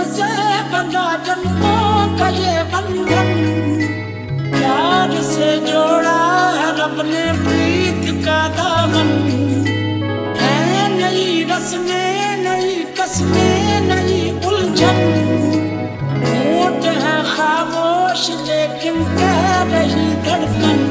से बंधा जन्मों का ये बंधन, प्यार से जोड़ा है रब ने प्रीत का दामन। है नई रस्में नई कस्में नई उलझन, होठ है खामोश लेकिन कह रही धड़कन।